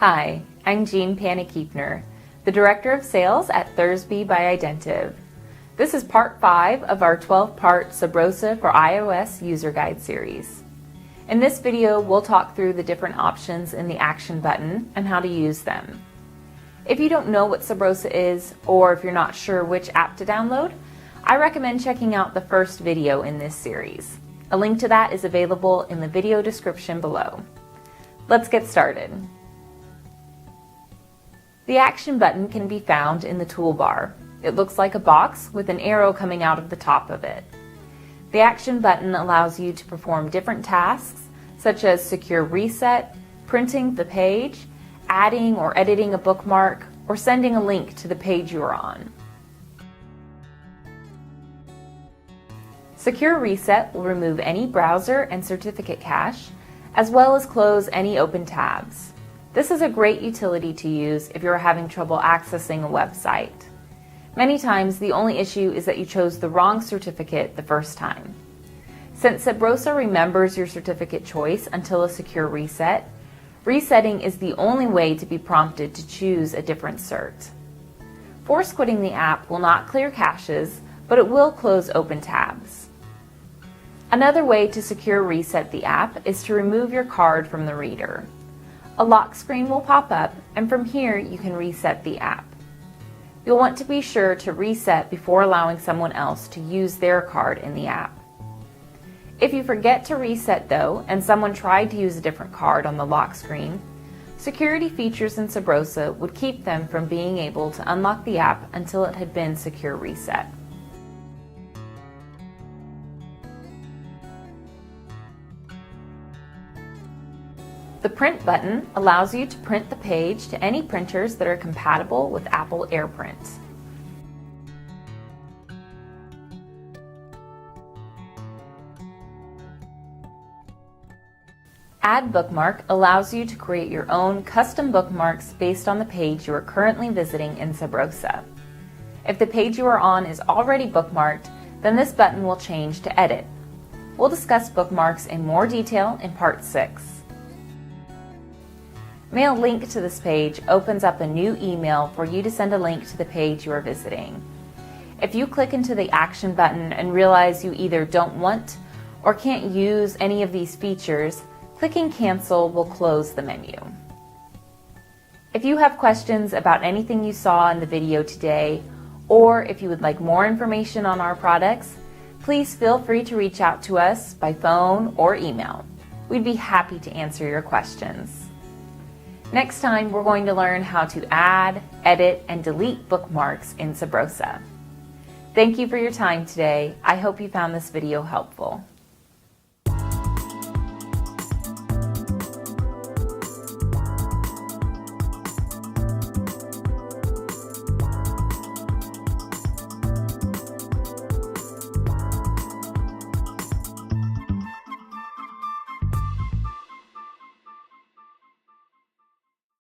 Hi, I'm Jean Panikiefner, the Director of Sales at Thursby by Identiv. This is part 5 of our 12-part Rosa for iOS user guide series. In this video, we'll talk through the different options in the action button and how to use them. If you don't know what Rosa is, or if you're not sure which app to download, I recommend checking out the first video in this series. A link to that is available in the video description below. Let's get started. The action button can be found in the toolbar. It looks like a box with an arrow coming out of the top of it. The action button allows you to perform different tasks, such as secure reset, printing the page, adding or editing a bookmark, or sending a link to the page you are on. Secure Reset will remove any browser and certificate cache, as well as close any open tabs. This is a great utility to use if you're having trouble accessing a website. Many times the only issue is that you chose the wrong certificate the first time. Since Rosa remembers your certificate choice until a secure reset, resetting is the only way to be prompted to choose a different cert. Force quitting the app will not clear caches, but it will close open tabs. Another way to secure reset the app is to remove your card from the reader. A lock screen will pop up, and from here you can reset the app. You'll want to be sure to reset before allowing someone else to use their card in the app. If you forget to reset though, and someone tried to use a different card on the lock screen, security features in Rosa would keep them from being able to unlock the app until it had been secure reset. The Print button allows you to print the page to any printers that are compatible with Apple AirPrint. Add Bookmark allows you to create your own custom bookmarks based on the page you are currently visiting in Rosa. If the page you are on is already bookmarked, then this button will change to Edit. We'll discuss bookmarks in more detail in Part 6. Mail link to this page opens up a new email for you to send a link to the page you are visiting. If you click into the action button and realize you either don't want or can't use any of these features, clicking Cancel will close the menu. If you have questions about anything you saw in the video today, or if you would like more information on our products, please feel free to reach out to us by phone or email. We'd be happy to answer your questions. Next time, we're going to learn how to add, edit, and delete bookmarks in Rosa. Thank you for your time today. I hope you found this video helpful.